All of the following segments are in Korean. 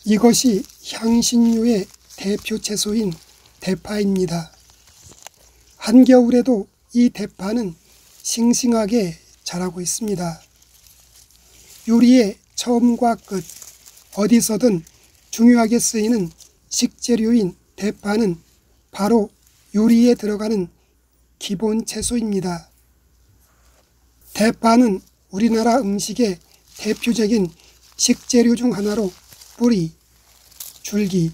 이것이 향신료의 대표 채소인 대파입니다. 한겨울에도 이 대파는 싱싱하게 자라고 있습니다. 요리의 처음과 끝, 어디서든 중요하게 쓰이는 식재료인 대파는 바로 요리에 들어가는 기본 채소입니다. 대파는 우리나라 음식의 대표적인 식재료 중 하나로 뿌리, 줄기,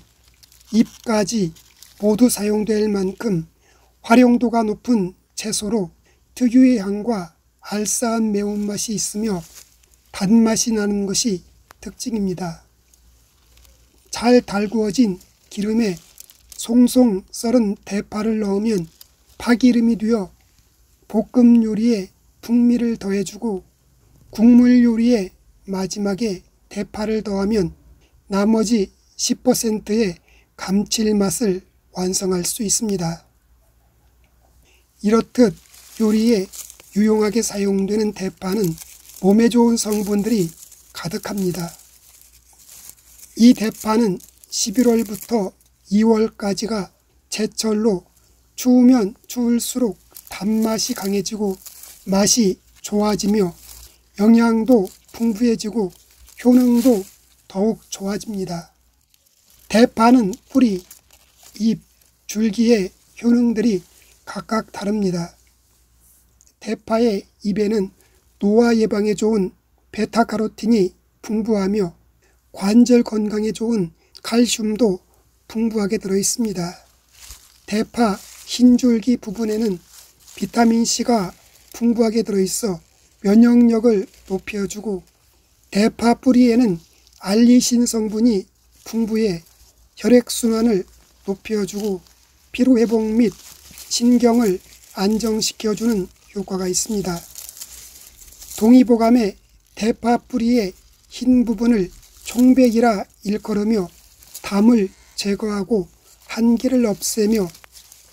잎까지 모두 사용될 만큼 활용도가 높은 채소로 특유의 향과 알싸한 매운맛이 있으며 단맛이 나는 것이 특징입니다. 잘 달구어진 기름에 송송 썰은 대파를 넣으면 파기름이 되어 볶음 요리에 풍미를 더해주고 국물 요리에 마지막에 대파를 더하면 나머지 10%의 감칠맛을 완성할 수 있습니다. 이렇듯 요리에 유용하게 사용되는 대파는 몸에 좋은 성분들이 가득합니다. 이 대파는 11월부터 2월까지가 제철로 추우면 추울수록 단맛이 강해지고 맛이 좋아지며 영양도 풍부해지고 효능도 더욱 좋아집니다. 대파는 뿌리, 잎, 줄기의 효능들이 각각 다릅니다. 대파의 잎에는 노화 예방에 좋은 베타카로틴이 풍부하며 관절 건강에 좋은 칼슘도 풍부하게 들어있습니다. 대파 흰줄기 부분에는 비타민C가 풍부하게 들어있어 면역력을 높여주고 대파 뿌리에는 알리신 성분이 풍부해 혈액순환을 높여주고 피로회복 및 신경을 안정시켜주는 효과가 있습니다. 동의보감에 대파 뿌리의 흰 부분을 총백이라 일컬으며 담을 제거하고 한기를 없애며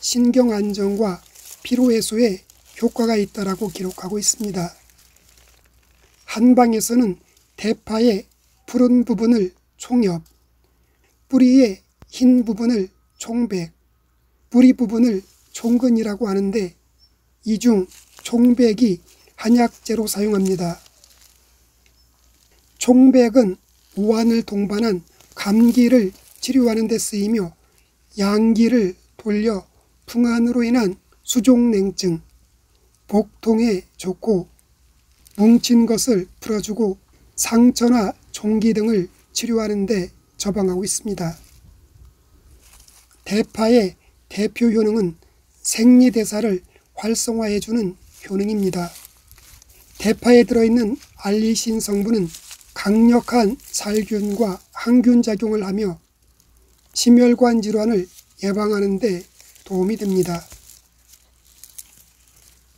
신경 안정과 피로 해소에 효과가 있다라고 기록하고 있습니다. 한방에서는 대파의 푸른 부분을 총엽, 뿌리의 흰 부분을 총백, 뿌리 부분을 총근이라고 하는데 이 중 총백이 한약재로 사용합니다. 총백은 오한을 동반한 감기를 치료하는 데 쓰이며 양기를 돌려 풍한으로 인한 수족냉증, 복통에 좋고 뭉친 것을 풀어주고 상처나 종기 등을 치료하는 데 처방하고 있습니다. 대파의 대표 효능은 생리대사를 활성화해주는 효능입니다. 대파에 들어있는 알리신 성분은 강력한 살균과 항균 작용을 하며 심혈관 질환을 예방하는 데 도움이 됩니다.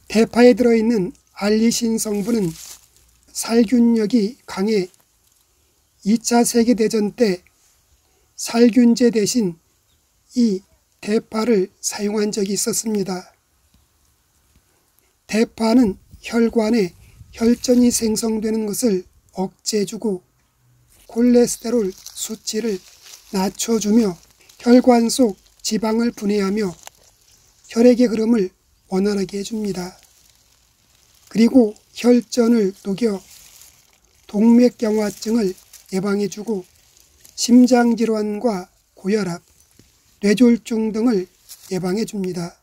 대파에 들어있는 알리신 성분은 살균력이 강해 2차 세계대전 때 살균제 대신 이 대파를 사용한 적이 있었습니다. 대파는 혈관에 혈전이 생성되는 것을 억제해주고 콜레스테롤 수치를 낮춰주며 혈관 속 지방을 분해하며 혈액의 흐름을 원활하게 해줍니다. 그리고 혈전을 녹여 동맥경화증을 예방해주고 심장질환과 고혈압, 뇌졸중 등을 예방해줍니다.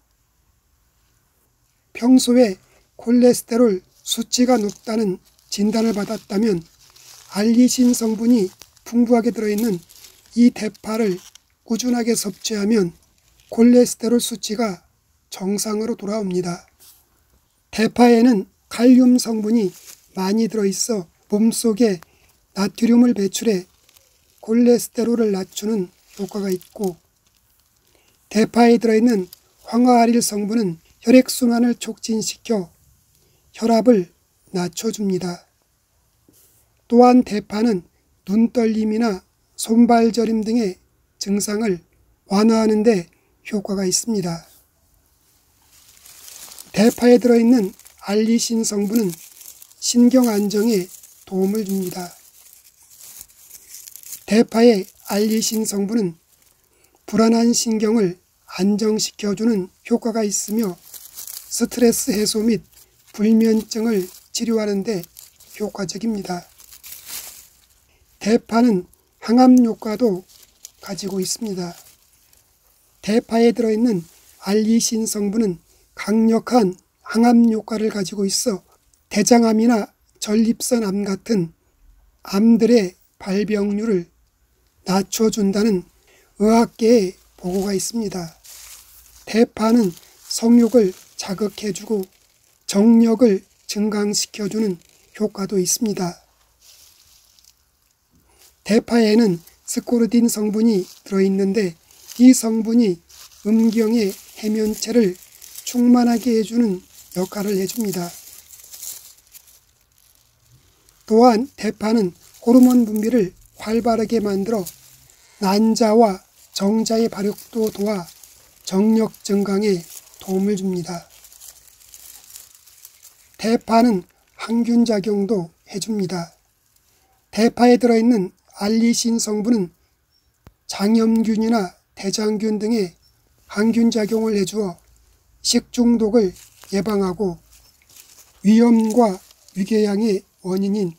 평소에 콜레스테롤 수치가 높다는 진단을 받았다면 알리신 성분이 풍부하게 들어있는 이 대파를 꾸준하게 섭취하면 콜레스테롤 수치가 정상으로 돌아옵니다. 대파에는 칼륨 성분이 많이 들어있어 몸속에 나트륨을 배출해 콜레스테롤을 낮추는 효과가 있고 대파에 들어있는 황화알릴 성분은 혈액순환을 촉진시켜 혈압을 낮춰줍니다. 또한 대파는 눈떨림이나 손발저림 등의 증상을 완화하는 데 효과가 있습니다. 대파에 들어있는 알리신 성분은 신경 안정에 도움을 줍니다. 대파의 알리신 성분은 불안한 신경을 안정시켜주는 효과가 있으며 스트레스 해소 및 불면증을 치료하는 데 효과적입니다. 대파는 항암 효과도 가지고 있습니다. 대파에 들어있는 알리신 성분은 강력한 항암 효과를 가지고 있어 대장암이나 전립선 암 같은 암들의 발병률을 낮춰준다는 의학계의 보고가 있습니다. 대파는 성욕을 자극해주고 정력을 증강시켜주는 효과도 있습니다. 대파에는 스코르딘 성분이 들어있는데 이 성분이 음경의 해면체를 충만하게 해주는 역할을 해줍니다. 또한 대파는 호르몬 분비를 활발하게 만들어 난자와 정자의 발육도 도와 정력 증강에 도움을 줍니다. 대파는 항균 작용도 해줍니다. 대파에 들어있는 알리신 성분은 장염균이나 대장균 등의 항균 작용을 해주어 식중독을 예방하고 위염과 위궤양의 원인인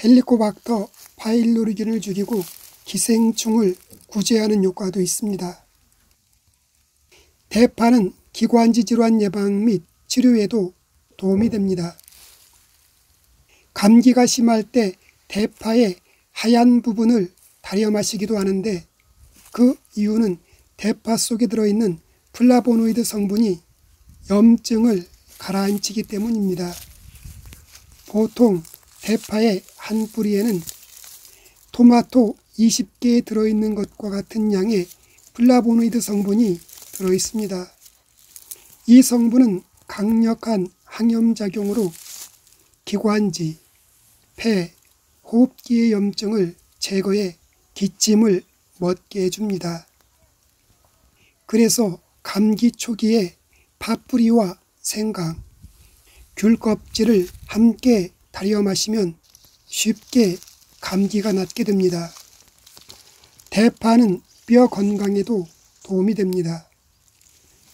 헬리코박터 파일로리균을 죽이고 기생충을 구제하는 효과도 있습니다. 대파는 기관지 질환 예방 및 치료에도 도움이 됩니다. 감기가 심할 때 대파의 하얀 부분을 달여 마시기도 하는데 그 이유는 대파 속에 들어있는 플라보노이드 성분이 염증을 가라앉히기 때문입니다. 보통 대파의 한 뿌리에는 토마토 20개에 들어있는 것과 같은 양의 플라보노이드 성분이 들어있습니다. 이 성분은 강력한 항염작용으로 기관지, 폐, 호흡기의 염증을 제거해 기침을 멎게 해줍니다. 그래서 감기 초기에 파뿌리와 생강, 귤 껍질을 함께 달여 마시면 쉽게 감기가 낫게 됩니다. 대파는 뼈 건강에도 도움이 됩니다.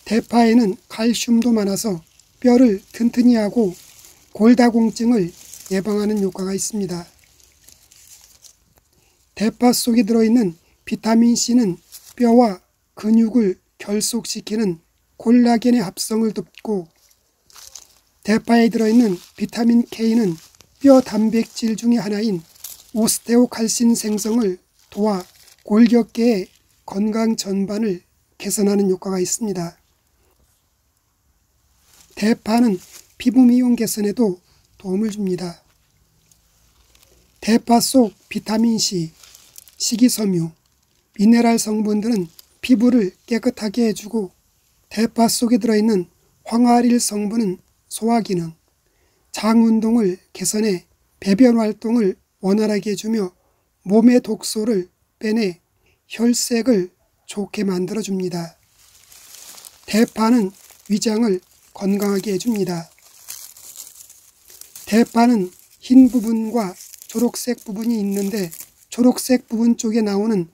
대파에는 칼슘도 많아서 뼈를 튼튼히 하고 골다공증을 예방하는 효과가 있습니다. 대파 속에 들어있는 비타민C는 뼈와 근육을 결속시키는 콜라겐의 합성을 돕고 대파에 들어있는 비타민 K는 뼈 단백질 중의 하나인 오스테오칼신 생성을 도와 골격계의 건강 전반을 개선하는 효과가 있습니다. 대파는 피부 미용 개선에도 도움을 줍니다. 대파 속 비타민C, 식이섬유, 미네랄 성분들은 피부를 깨끗하게 해주고 대파 속에 들어있는 황화릴 성분은 소화기능, 장운동을 개선해 배변 활동을 원활하게 해주며 몸의 독소를 빼내 혈색을 좋게 만들어줍니다. 대파는 위장을 건강하게 해줍니다. 대파는 흰 부분과 초록색 부분이 있는데 초록색 부분 쪽에 나오는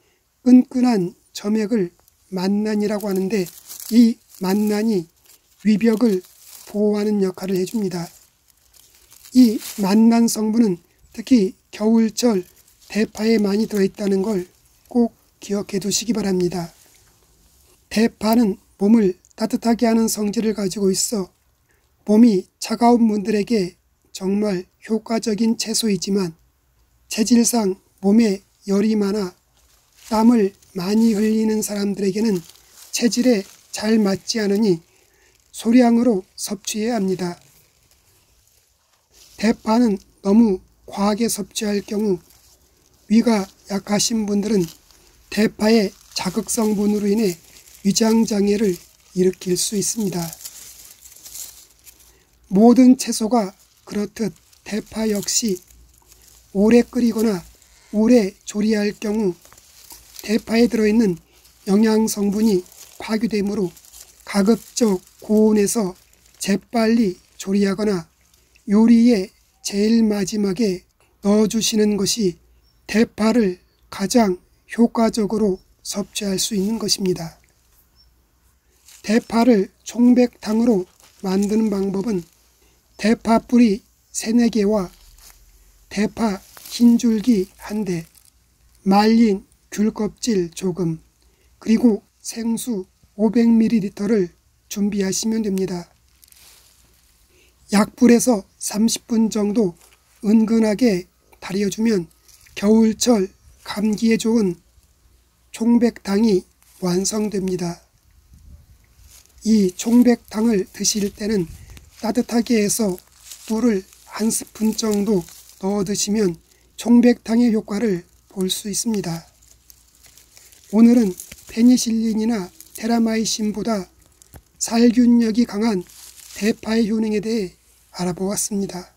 끈끈한 점액을 만난이라고 하는데 이 만난이 위벽을 보호하는 역할을 해줍니다. 이 만난 성분은 특히 겨울철 대파에 많이 들어있다는 걸 꼭 기억해 두시기 바랍니다. 대파는 몸을 따뜻하게 하는 성질을 가지고 있어 몸이 차가운 분들에게 정말 효과적인 채소이지만 체질상 몸에 열이 많아 땀을 많이 흘리는 사람들에게는 체질에 잘 맞지 않으니 소량으로 섭취해야 합니다. 대파는 너무 과하게 섭취할 경우 위가 약하신 분들은 대파의 자극 성분으로 인해 위장장애를 일으킬 수 있습니다. 모든 채소가 그렇듯 대파 역시 오래 끓이거나 오래 조리할 경우 대파에 들어있는 영양 성분이 파괴되므로 가급적 고온에서 재빨리 조리하거나 요리의 제일 마지막에 넣어주시는 것이 대파를 가장 효과적으로 섭취할 수 있는 것입니다. 대파를 총백탕으로 만드는 방법은 대파 뿌리 3-4개와 대파 흰줄기 1대, 말린 귤껍질 조금, 그리고 생수 500ml를 준비하시면 됩니다. 약불에서 30분 정도 은근하게 달여주면 겨울철 감기에 좋은 총백탕이 완성됩니다. 이 총백탕을 드실 때는 따뜻하게 해서 물을 1스푼 정도 넣어 드시면 총백탕의 효과를 볼 수 있습니다. 오늘은 페니실린이나 테라마이신보다 살균력이 강한 대파의 효능에 대해 알아보았습니다.